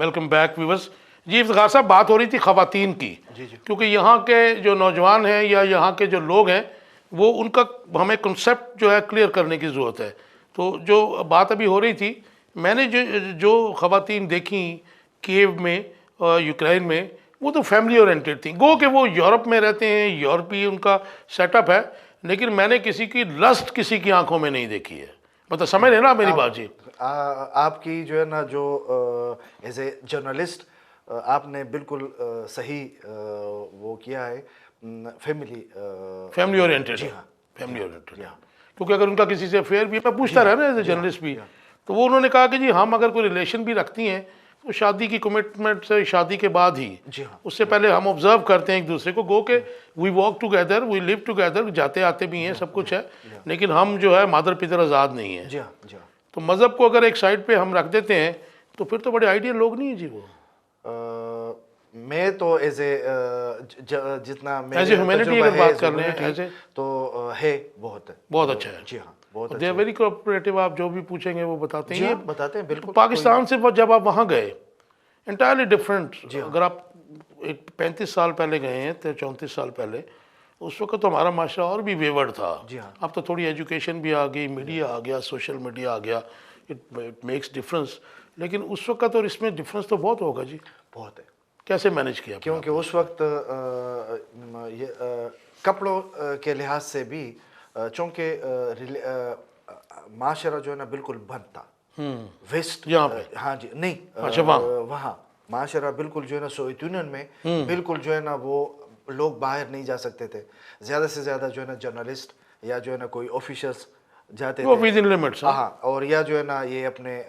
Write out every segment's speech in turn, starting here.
Welcome back viewers. जी इफ्तिखार साहब, बात हो रही थी ख़वातीन की। जी जी। क्योंकि यहाँ के जो नौजवान हैं या यहाँ के जो लोग हैं वो उनका हमें कंसेप्ट जो है क्लियर करने की ज़रूरत है। तो जो बात अभी हो रही थी, मैंने जो ख़वातीन देखी कीव में और यूक्रेन में, वो तो फैमिली ओरिएंटेड थी। गो कि वो यूरोप में रहते हैं, यूरोपीय उनका सेटअप है, लेकिन मैंने किसी की लस्ट किसी की आंखों में नहीं देखी है। मतलब समझ रहे ना मेरी बात जी? आपकी जो है ना, जो एज ए जर्नलिस्ट आपने बिल्कुल सही वो किया है। Family oriented. जी हाँ, फैमिली ओरिएंटेड। जी हाँ। क्योंकि अगर उनका किसी से अफेयर भी, मैं पूछता रहा ना एज ए जर्नलिस्ट भी, तो वो उन्होंने कहा कि जी हम अगर कोई रिलेशन भी रखती हैं तो शादी की कमिटमेंट से शादी के बाद ही, जी हाँ, उससे पहले हम ऑब्जर्व करते हैं एक दूसरे को। गो के we walk together, we live together, जाते आते भी हैं, सब कुछ है, लेकिन हम जो है मादर पितर आज़ाद नहीं है। जी हाँ, जी हाँ। तो मज़हब को अगर एक साइड पे हम रख देते हैं तो फिर तो बड़े आइडियल लोग नहीं है जी वो। मैं तो एज ए जितना एज ए ह्यूमैनिटी अगर बात कर रहे हैं, एज तो है, बहुत अच्छा है। जी हाँ, बहुत दे आर वेरी कोऑपरेटिव। आप जो भी पूछेंगे वो बताते जी हैं। हाँ, बताते हैं बिल्कुल। पाकिस्तान से जब आप वहाँ गए, इंटायरली डिफरेंट। अगर आप 35 साल पहले गए हैं, 34 साल पहले, उस वक्त तो हमारा माशरा और भी वेवर्ड था। जी हाँ। अब तो थोड़ी एजुकेशन भी आ गई, मीडिया आ गया, सोशल मीडिया आ गया, इट मेक्स डिफरेंस। लेकिन उस वक्त और इसमें डिफरेंस तो बहुत होगा जी। बहुत है। कैसे मैनेज किया? क्योंकि उस वक्त कपड़ों के लिहाज से भी चूँकि माशरा जो है ना बिल्कुल बंद था। वेस्ट यहाँ पे? हाँ जी, नहीं, अच्छा, वहाँ माशरा बिल्कुल जो है ना सोवियत यूनियन में बिल्कुल जो है ना वो लोग बाहर नहीं जा सकते थे। ज़्यादा से ज़्यादा जो है ना जर्नलिस्ट या जो है ना कोई ऑफिशियल्स जाते वो थे। With in limits. हाँ, और या जो है ना ये अपने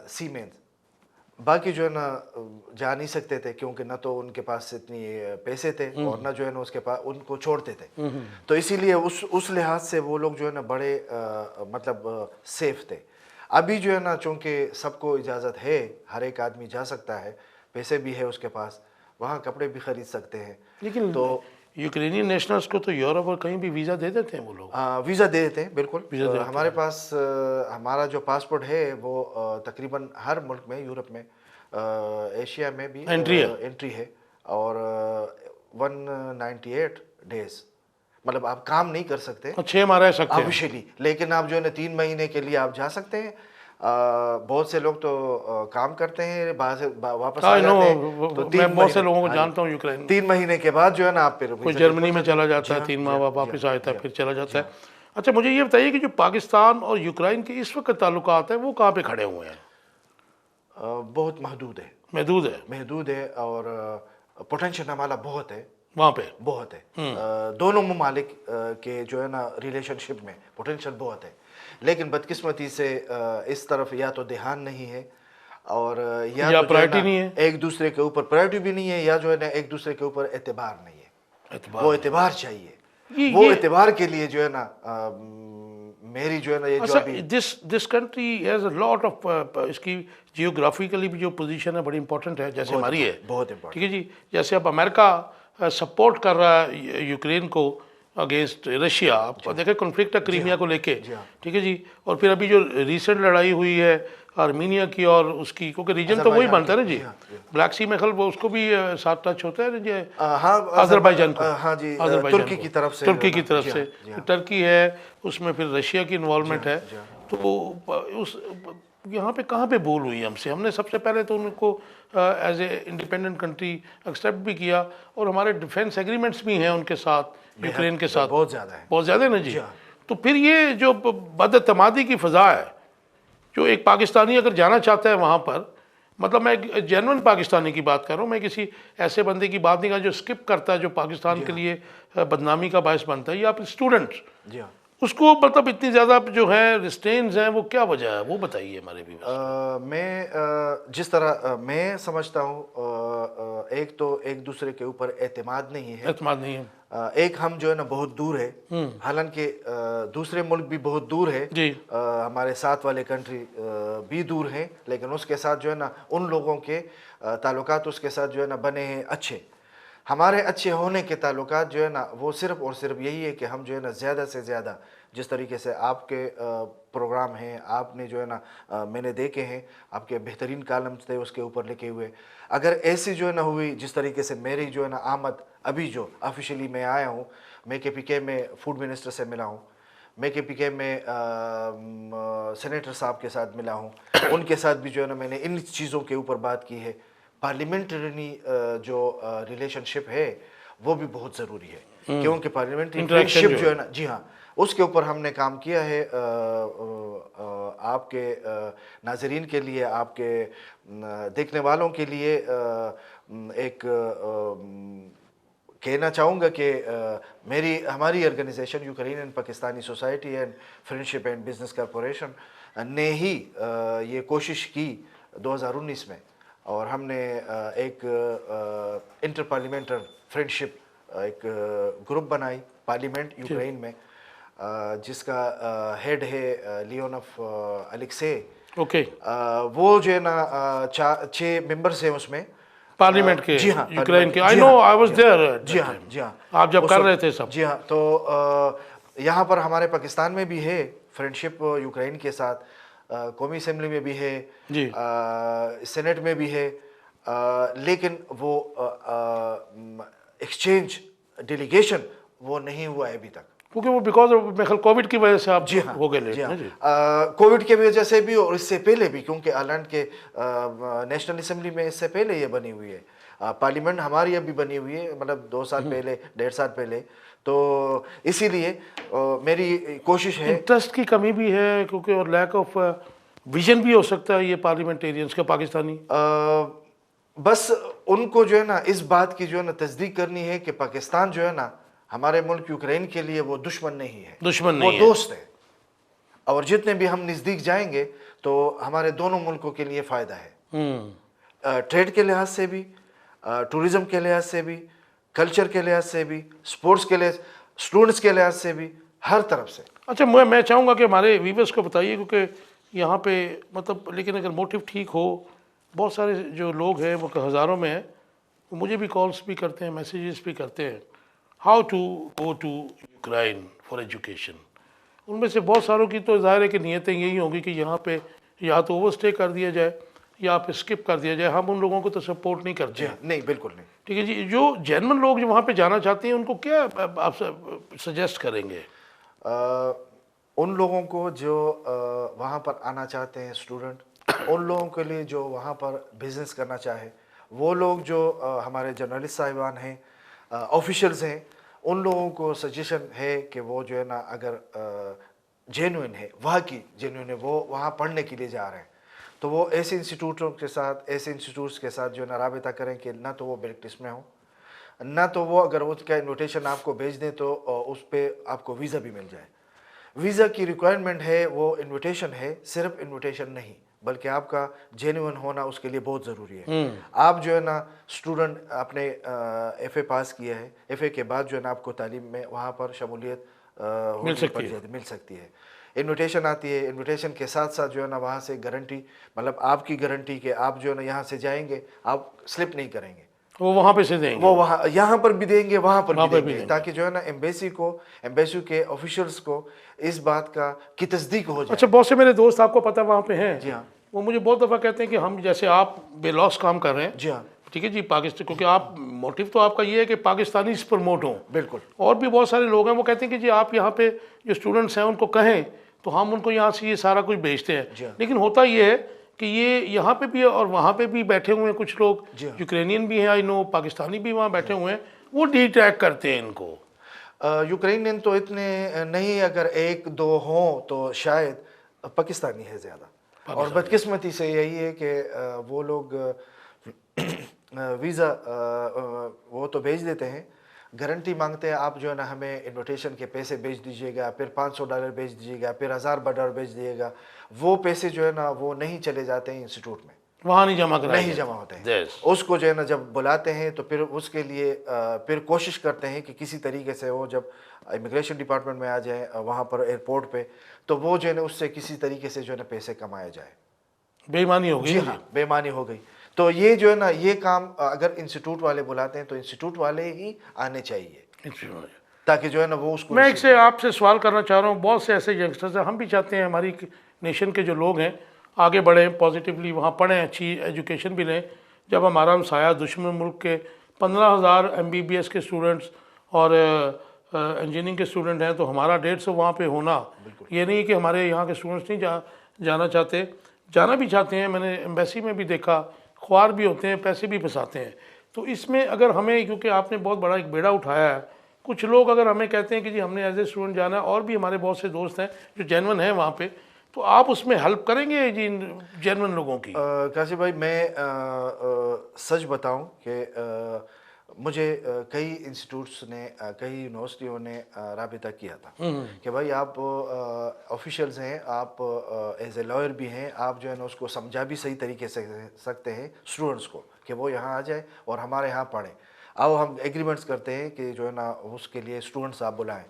सीमेन, बाकी जो है ना जा नहीं सकते थे, क्योंकि ना तो उनके पास इतनी पैसे थे और ना जो है ना उसके पास उनको छोड़ते थे। तो इसीलिए उस लिहाज से वो लोग जो है ना बड़े मतलब सेफ थे। अभी जो है ना चूँकि सबको इजाज़त है, हर एक आदमी जा सकता है, पैसे भी है उसके पास, वहाँ कपड़े भी खरीद सकते हैं। लेकिन तो यूक्रेनियन नेशनल्स को तो यूरोप और कहीं भी वीज़ा दे देते हैं वो लोग। वीज़ा दे देते हैं बिल्कुल। वीज़ा देते हमारे पास हमारा जो पासपोर्ट है वो तकरीबन हर मुल्क में, यूरोप में, एशिया में भी एंट्री है। और 198 डेज, मतलब आप काम नहीं कर सकते, 6 माह रह सकते हैं ऑफिशियली, लेकिन आप जो है ना 3 महीने के लिए आप जा सकते हैं। बहुत से लोग तो काम करते हैं, बाहर से वापस आ जाते हैं। तो मैं बहुत से लोगों को जानता हूँ यूक्रेन। 3 महीने के बाद जो है ना आप फिर कोई जर्मनी में चला जाता है, 3 माह वापस आता है, फिर चला जाता है। अच्छा, मुझे ये बताइए कि जो पाकिस्तान और यूक्रेन के इस वक्त ताल्लुकात हैं वो कहाँ पे खड़े हुए हैं? बहुत महदूद है। महदूद है और पोटेंशियल हमारा बहुत है वहाँ पे, बहुत है। दोनों ममालिक के जो है ना रिलेशनशिप में पोटेंशियल बहुत है, लेकिन बदकिस्मती से इस तरफ या तो ध्यान नहीं है, और या तो प्रायोरिटी नहीं है, एक दूसरे के ऊपर प्रायोरिटी भी नहीं है, या जो है ना एक दूसरे के ऊपर एतबार नहीं है। वो एतबार चाहिए। वो एतबार के लिए जो है ना मेरी जो है ना ये जो अभी this country has a lot of, इसकी जियोग्राफिकली भी जो पोजीशन है बड़ी इंपॉर्टेंट है, जैसे हमारी है, बहुत इंपॉर्टेंट। ठीक है जी। जैसे अब अमेरिका सपोर्ट कर रहा है यूक्रेन को अगेंस्ट रशिया, आप देखें कॉन्फ्लिक्ट है क्रीमिया को लेके, ठीक है जी। और फिर अभी जो रिसेंट लड़ाई हुई है आर्मीनिया की और उसकी, क्योंकि रीजन तो वही बनता है ना जी, ब्लैक सी में खल वो उसको भी साथ टच होता है जी, अजरबैजान को। हाँ जी, तुर्की की तरफ से, टर्की है, उसमें फिर रशिया की इन्वॉल्वमेंट है। तो उस यहाँ पे कहाँ पे भूल हुई हमसे? हमने सबसे पहले तो उनको as a independent country accept भी किया, और हमारे डिफेंस एग्रीमेंट्स भी हैं उनके साथ, यूक्रेन के साथ बहुत ज़्यादा है ना जी। तो फिर ये जो बदतमादी की फ़ज़ा है, जो एक पाकिस्तानी अगर जाना चाहता है वहाँ पर, मतलब मैं एक जेन्युइन पाकिस्तानी की बात कर रहा हूँ, मैं किसी ऐसे बंदे की बात नहीं कर, जो स्किप करता है, जो पाकिस्तान के लिए बदनामी का बायस बनता है, या फिर स्टूडेंट, उसको मतलब इतनी ज़्यादा जो है रिस्ट्रेंट्स हैं, वो क्या वजह है, वो बताइए हमारे भी। मैं जिस तरह मैं समझता हूँ, एक तो एक दूसरे के ऊपर एतमाद नहीं है। एक हम जो है ना बहुत दूर है, हालांकि दूसरे मुल्क भी बहुत दूर है जी, हमारे साथ वाले कंट्री भी दूर हैं, लेकिन उसके साथ जो है ना उन लोगों के ताल्लुकात उसके साथ जो है ना बने हैं अच्छे। हमारे अच्छे होने के ताल्लुकात जो है ना वो सिर्फ और सिर्फ यही है कि हम जो है ना ज़्यादा से ज़्यादा जिस तरीके से आपके प्रोग्राम हैं, आपने जो है ना मैंने देखे हैं, आपके बेहतरीन कालम्स थे उसके ऊपर लिखे हुए, अगर ऐसी जो है ना हुई जिस तरीके से मेरी जो है ना आमद अभी जो ऑफिशियली मैं आया हूँ, मैं KPK में फूड मिनिस्टर से मिला हूँ, मैं KPK में सेनेटर साहब के साथ मिला हूँ, उनके साथ भी जो है ना मैंने इन चीज़ों के ऊपर बात की है। पार्लियामेंट्री जो रिलेशनशिप है वो भी बहुत ज़रूरी है, क्योंकि पार्लियामेंट्री फ्रेंडशिप जो है ना, जी हाँ, उसके ऊपर हमने काम किया है। आपके नाजरीन के लिए, आपके देखने वालों के लिए एक कहना चाहूँगा कि हमारी organization Ukrainian Pakistani society and friendship and business corporation ने ही ये कोशिश की 2019 में, और हमने एक इंटर पार्लियामेंट्री फ्रेंडशिप एक ग्रुप बनाई पार्लियामेंट यूक्रेन में, जिसका हेड है लियोनफ अलेक्से। ओके, वो जो है ना 6 मेंबर्स हैं उसमें पार्लियामेंट के, जी हाँ, यूक्रेन के। आई जी नो, हाँ, आई वाज देयर। जी हाँ, जी हाँ, आप जब उस कर वक्त- रहे थे सब। जी हाँ, तो यहाँ पर हमारे पाकिस्तान में भी है फ्रेंडशिप यूक्रेन के साथ, कौमी असेंबली में भी है जी। सेनेट में भी है, लेकिन वो एक्सचेंज डेलीगेशन वो नहीं हुआ है अभी तक। क्योंकि वो बिकॉज ऑफ मेरे ख्याल कोविड की वजह से आप जी हाँ, हो गए लेट जी ना हाँ, जी। कोविड के वजह से भी और इससे पहले भी, क्योंकि आयरलैंड के नेशनल असेंबली में इससे पहले ये बनी हुई है, पार्लियामेंट हमारी अभी बनी हुई है, मतलब 2 साल पहले, 1.5 साल पहले। तो इसीलिए मेरी कोशिश है। इंटरेस्ट की कमी भी है क्योंकि, और लैक ऑफ विजन भी हो सकता है ये पार्लियामेंटेरियंस का पाकिस्तानी। बस उनको जो है ना इस बात की जो है ना तस्दीक करनी है कि पाकिस्तान जो है ना हमारे मुल्क यूक्रेन के लिए वो दुश्मन नहीं है, दुश्मन वो नहीं है। दोस्त है, और जितने भी हम नज़दीक जाएंगे तो हमारे दोनों मुल्कों के लिए फ़ायदा है, ट्रेड के लिहाज से भी, टूरिज़म के लिहाज से भी, कल्चर के लिहाज से भी, स्पोर्ट्स के लिहाज, स्टूडेंट्स के लिहाज से भी, हर तरफ से। अच्छा, मैं चाहूँगा कि हमारे व्यूवर्स को बताइए, क्योंकि यहाँ पे मतलब, लेकिन अगर मोटिव ठीक हो, बहुत सारे जो लोग हैं वो हज़ारों में हैं, मुझे भी कॉल्स भी करते हैं, मैसेजेस भी करते हैं, how to go to Ukraine for education. उनमें से बहुत सारों की तो ज़ाहिर है कि नीयतें यही होंगी कि यहाँ पे या तो ओवरस्टे कर दिया जाए या फिर स्किप कर दिया जाए। हम उन लोगों को तो सपोर्ट नहीं करते हैं। नहीं, बिल्कुल नहीं। ठीक है जी, जो जेन्युइन लोग जो वहाँ पे जाना चाहते हैं उनको क्या आप सजेस्ट करेंगे? उन लोगों को जो वहाँ पर आना चाहते हैं स्टूडेंट, उन लोगों के लिए जो वहाँ पर बिजनेस करना चाहे, वो लोग जो हमारे जर्नलिस्ट साहिबान हैं, ऑफिशियल्स हैं, उन लोगों को सजेशन है कि वो जो है ना अगर जेन्युइन है, वहाँ की जेन्युइन है, वो वहाँ पढ़ने के लिए जा रहे हैं, तो वो ऐसे इंस्टीट्यूटों के साथ, ऐसे इंस्टीट्यूट्स के साथ जो है ना राबिता करें कि ना तो वो ब्लैक लिस्ट में हो, ना तो वो अगर उसका इन्विटेशन आपको भेज दें तो उस पर आपको वीज़ा भी मिल जाए। वीज़ा की रिक्वायरमेंट है, वो इन्विटेशन है, सिर्फ इन्विटेशन नहीं, बल्कि आपका जेन्युइन होना उसके लिए बहुत ज़रूरी है। आप जो है ना स्टूडेंट आपने FA पास किया है, FA के बाद जो है ना आपको तालीम में वहाँ पर शमूलियत मिल सकती है। इन्विटेशन आती है, इन्विटेशन के साथ साथ जो है ना वहाँ से गारंटी, मतलब आपकी गारंटी कि आप जो है ना यहाँ से जाएंगे, आप स्लिप नहीं करेंगे, वो वहाँ पे से देंगे, वो वहाँ यहाँ पर भी देंगे, वहाँ पर भी भी देंगे, ताकि जो है ना एम्बेसी के ऑफिशियल्स को इस बात की तस्दीक हो जाए। अच्छा, बहुत से मेरे दोस्त आपको पता वहाँ पे हैं, जी हाँ, वो मुझे बहुत दफ़ा कहते हैं कि हम, जैसे आप बेलॉस काम कर रहे हैं, जी हाँ, ठीक है जी, पाकिस्तान, क्योंकि आप मोटिव तो आपका ये है कि पाकिस्तानी प्रमोट हों। बिल्कुल। और भी बहुत सारे लोग हैं वो कहते हैं कि जी आप यहाँ पे जो स्टूडेंट्स हैं उनको कहें तो हम उनको यहाँ से ये सारा कुछ भेजते हैं। लेकिन होता ये है कि ये यहाँ पे भी और वहाँ पे भी बैठे हुए हैं कुछ लोग, यूक्रेनियन भी हैं, आई नो, पाकिस्तानी भी वहाँ बैठे हुए हैं, वो डिट्रैक्ट करते हैं इनको। यूक्रेनियन तो इतने नहीं, अगर 1-2 हों तो शायद पाकिस्तानी है ज़्यादा, और बदकिस्मती से यही है कि वो लोग वीज़ा वो तो भेज देते हैं, गारंटी मांगते हैं, आप जो है ना हमें इन्विटेशन के पैसे भेज दीजिएगा, फिर $500 भेज दीजिएगा, फिर $1000 भेज दीजिएगा। वो पैसे जो है ना वो नहीं चले जाते हैं इंस्टीट्यूट में, वहाँ नहीं जमा कराए, नहीं जमा होते हैं। उसको जो है ना जब बुलाते हैं तो फिर उसके लिए फिर कोशिश करते हैं कि किसी तरीके से वो जब इमिग्रेशन डिपार्टमेंट में आ जाए, वहाँ पर एयरपोर्ट पे, तो वो जो है ना उससे किसी तरीके से जो है ना पैसे कमाए जाए। बेईमानी हो गई। जी हाँ, बेईमानी हो गई। तो ये जो है ना, ये काम अगर इंस्टीट्यूट वाले बुलाते हैं तो इंस्टीट्यूट वाले ही आने चाहिए, ताकि जो है ना वो उसको मैं एक से आपसे सवाल करना चाह रहा हूँ, बहुत से ऐसे यंगस्टर्स हैं, हम भी चाहते हैं हमारी नेशन के जो लोग हैं आगे बढ़ें, पॉजिटिवली वहाँ पढ़ें, अच्छी एजुकेशन भी लें। जब हमारा हमसाया दुश्मन मुल्क के 15,000 MBBS के स्टूडेंट्स और इंजीनियरिंग के स्टूडेंट हैं, तो हमारा 150 वहाँ पे होना, ये नहीं कि हमारे यहाँ के स्टूडेंट्स नहीं जाना चाहते, जाना भी चाहते हैं। मैंने एम्बेसी में भी देखा, ख्वार भी होते हैं, पैसे भी फंसाते हैं। तो इसमें अगर हमें, क्योंकि आपने बहुत बड़ा एक बेड़ा उठाया है, कुछ लोग अगर हमें कहते हैं कि जी हमने एज ए स्टूडेंट जाना है, और भी हमारे बहुत से दोस्त हैं जो जेन्युइन हैं वहाँ पे, तो आप उसमें हेल्प करेंगे जी जेन्युइन लोगों की? काशिफ भाई, मैं सच बताऊं कि मुझे कई इंस्टीट्यूट्स ने, कई यूनिवर्सिटियों ने राबिता किया था कि भाई आप ऑफिशियल्स हैं, आप एज ए लॉयर भी हैं, आप जो है ना उसको समझा भी सही तरीके से सकते हैं स्टूडेंट्स को कि वो यहाँ आ जाए और हमारे यहाँ पढ़ें। आओ हम एग्रीमेंट्स करते हैं कि जो है ना उसके लिए स्टूडेंट्स आप बुलाएं।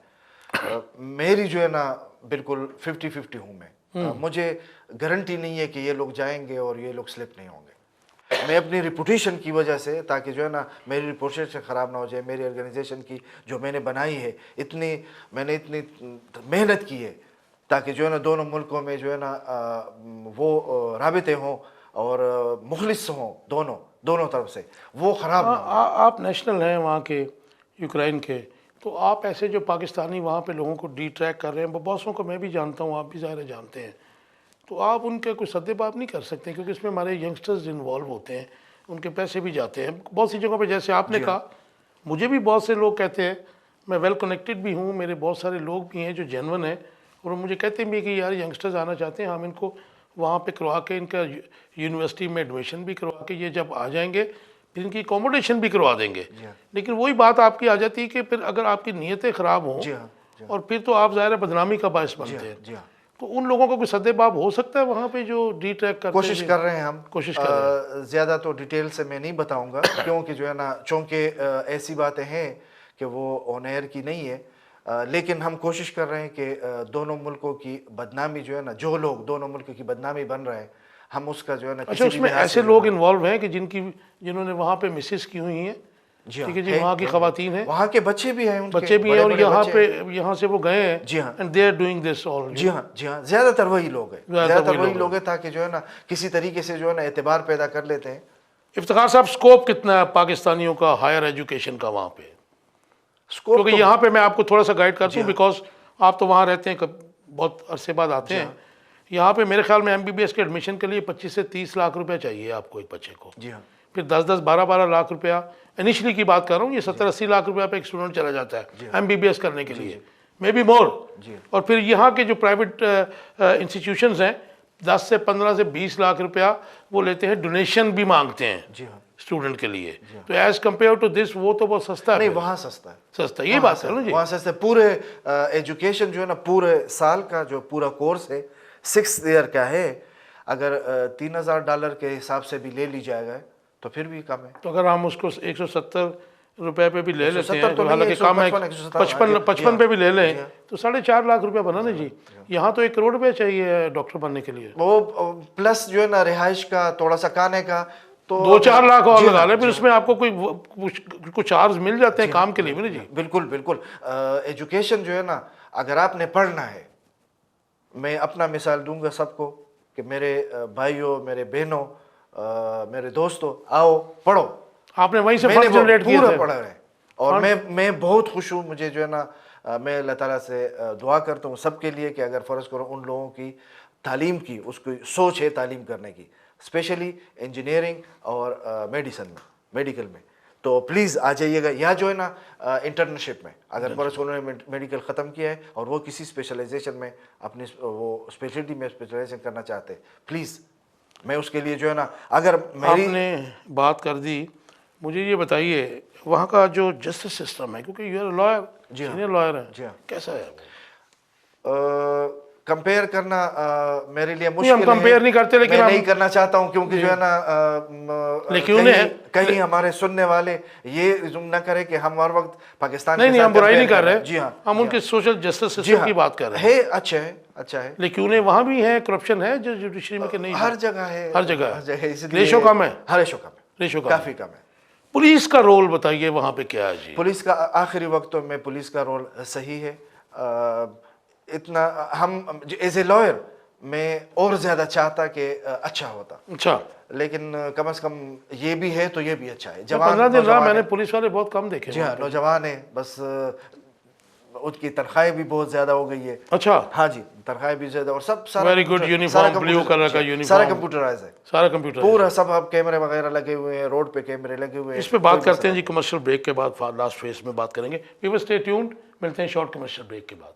मेरी जो है ना बिल्कुल 50-50 हूँ मैं। मुझे गारंटी नहीं है कि ये लोग जाएंगे और ये लोग स्लिप नहीं होंगे। मैं अपनी रिपुटेशन की वजह से, ताकि जो है ना मेरी रिपुटेशन ख़राब ना हो जाए, मेरी ऑर्गेनाइजेशन की जो मैंने बनाई है, मैंने इतनी मेहनत की है, ताकि जो है ना दोनों मुल्कों में जो है ना वो राबिते हों और मुखलिस हों, दोनों तरफ से, वो ख़राब ना हो। आप नेशनल हैं वहाँ के, यूक्रेन के, तो आप ऐसे जो पाकिस्तानी वहाँ पे लोगों को डिट्रैक कर रहे हैं, बॉसों को मैं भी जानता हूँ, आप भी ज़ाहिर जानते हैं, तो आप उनके कोई सद्देबाब नहीं कर सकते? क्योंकि इसमें हमारे यंगस्टर्स इन्वॉल्व होते हैं, उनके पैसे भी जाते हैं बहुत सी जगहों पे। जैसे आपने कहा, मुझे भी बहुत से लोग कहते हैं, मैं वेल कनेक्टेड भी हूँ, मेरे बहुत सारे लोग भी हैं जो जेन्युइन हैं, और मुझे कहते भी कि यार यंगस्टर्स आना चाहते हैं, हम इनको वहाँ पे करवा के, इनका यूनिवर्सिटी में एडमिशन भी करवा के, ये जब आ जाएंगे फिर इनकी अकोमोडेशन भी करवा देंगे। लेकिन वही बात आपकी आ जाती है कि फिर अगर आपकी नीयतें ख़राब हों और फिर तो आप ज़ाहिर बदनामी का बायस बनते हैं। तो उन लोगों को कोई सद्देबाब हो सकता है वहाँ पे जो डिट्रैक करते हैं? कोशिश कर रहे हैं हम, कोशिश कर रहे हैं। ज़्यादा तो डिटेल से मैं नहीं बताऊंगा क्योंकि जो है ना, चूँकि ऐसी बातें हैं कि वो ऑन एयर की नहीं है, लेकिन हम कोशिश कर रहे हैं कि दोनों मुल्कों की बदनामी जो है ना, जो लोग दोनों मुल्कों की बदनामी बन रहे हैं, हम उसका जो है ना, अच्छा, उसमें ऐसे लोग इन्वॉल्व हैं कि जिन्होंने वहाँ पे मिसेस की हुई हैं? ठीक है जी, वहाँ की खवातीन हैं, वहाँ के बच्चे भी हैं, बच्चे भी हैं, और यहाँ से वो गए हैं। जी हाँ, and they are doing this all. जी हाँ, ज़्यादातर वही लोग हैं, ज़्यादातर वही लोग हैं, ताकि जो है ना किसी तरीके से जो है ना एतबार पैदा कर लेते हैं। इफ्तिखार साहब, स्कोप कितना है पाकिस्तानियों का हायर एजुकेशन का वहाँ पे? स्कोप क्योंकि यहाँ पे मैं आपको थोड़ा सा गाइड करता हूँ, बिकॉज आप तो वहाँ रहते हैं, बहुत अरसे बाद आते हैं। यहाँ पे मेरे ख्याल में MBBS के एडमिशन के लिए 25 से 30 लाख रुपया चाहिए आपको एक बच्चे को। जी हाँ, फिर 10-10, 12-12 लाख रुपया इनिशियली की बात कर रहा हूँ, ये 70-80 लाख रुपया पे एक स्टूडेंट चला जाता है MBBS करने के लिए, मे बी मोर। और फिर यहाँ के जो प्राइवेट इंस्टीट्यूशंस हैं, 10 से 15 से 20 लाख रुपया वो लेते हैं, डोनेशन भी मांगते हैं स्टूडेंट के लिए। तो एज कम्पेयर टू दिस वो तो बहुत सस्ता है। नहीं, वहाँ सस्ता है, सस्ता, ये बात है ना जी, वहाँ सस्ता है। पूरे एजुकेशन जो है ना, पूरे साल का जो पूरा कोर्स है 6 ईयर का है, अगर $3,000 के हिसाब से भी ले ली जाएगा तो फिर भी कम है। तो अगर हम उसको 170 रुपए पे भी ले लेते हैं, तो हालांकि कम है, 55 पे भी ले लें तो 4.5 लाख रुपया बना ना जी। यहाँ तो 1 करोड़ रुपया चाहिए डॉक्टर बनने के लिए। वो प्लस जो है ना रिहाइश का, थोड़ा सा खाने का, तो 2-4 लाख और लगा लें, फिर उसमें आपको कुछ चार्ज मिल जाते हैं काम के लिए भी ना जी। बिल्कुल बिल्कुल। एजुकेशन जो है ना, अगर आपने पढ़ना है, मैं अपना मिसाल दूंगा सबको कि मेरे भाइयों, मेरे बहनों, मेरे दोस्तों, आओ पढ़ो। आपने वहीं से फर्स्ट जनरेट किया पूरा पढ़ा है, और मैं बहुत खुश हूँ। मुझे जो है ना, मैं अल्लाह ताला से दुआ करता हूँ सबके लिए कि अगर फ़र्ज़ करो उन लोगों की तालीम की, उसकी सोच है तालीम करने की, स्पेशली इंजीनियरिंग और मेडिकल में, तो प्लीज़ आ जाइएगा। या जो है ना इंटर्नशिप में, अगर फ़र्ज़ उन्होंने मेडिकल ख़त्म किया है और वो किसी स्पेशलाइजेशन में अपनी वो स्पेशलिटी में स्पेशलाइजेशन करना चाहते हैं, प्लीज़ मैं उसके लिए जो है ना, अगर मेरी आपने बात कर दी, मुझे ये बताइए वहाँ का जो जस्टिस सिस्टम है, क्योंकि you are lawyer, senior lawyer है, कैसा है? कंपेयर करना मेरे लिए नहीं, मुश्किल हम कंपेयर नहीं करते, लेकिन मैं हम नहीं करना चाहता हूं, क्योंकि जो है ना लेकिन उन्हें कहीं हमारे सुनने वाले ये जुम ना करे कि हम हर वक्त पाकिस्तान नहीं के नहीं, साथ हम बुराई नहीं compare कर रहे, जी हाँ, हम जी उनके हाँ, सोशल जस्टिस जी सिस्टम हाँ, की बात कर रहे हैं। है अच्छा है। लेकिन उन्हें वहां भी है, करप्शन है जो जुडिशरी में, कि नहीं? हर जगह है, हर जगह हर जगह, इसलिए रेशो कम है, हर रेशो कम है, रेशो कम काफी है। कम है। पुलिस का रोल बताइए वहां पे क्या है जी? पुलिस का आखिरी वक्तों में पुलिस का रोल सही है। इतना हम एज ए लॉयर मैं और ज़्यादा चाहता कि अच्छा होता, अच्छा, लेकिन कम से कम ये भी है तो ये भी अच्छा है। मैं जवान 15 दिन रहा, नौजवान मैंने है। पुलिस वाले बहुत कम देखे जी वहाँ हाँ, पे। नौजवान है, बस उनकी तनख्वाहें भी बहुत ज़्यादा हो गई है। अच्छा, हाँ जी, तनख्वाहें भी ज़्यादा, और सब सारा very good uniform, blue colour का सारा यूनिफॉर्म, कंप्यूटराइज है, सारा कंप्यूटर। पूरा सब। अब कैमरे वगैरह लगे हुए हैं, रोड पे कैमरे लगे हुए हैं। इस पे बात करते हैं जी कमर्शियल ब्रेक के बाद, लास्ट फेज में बात करेंगे। वी स्टे ट्यून्ड, मिलते हैं शॉर्ट कमर्शियल ब्रेक के बाद।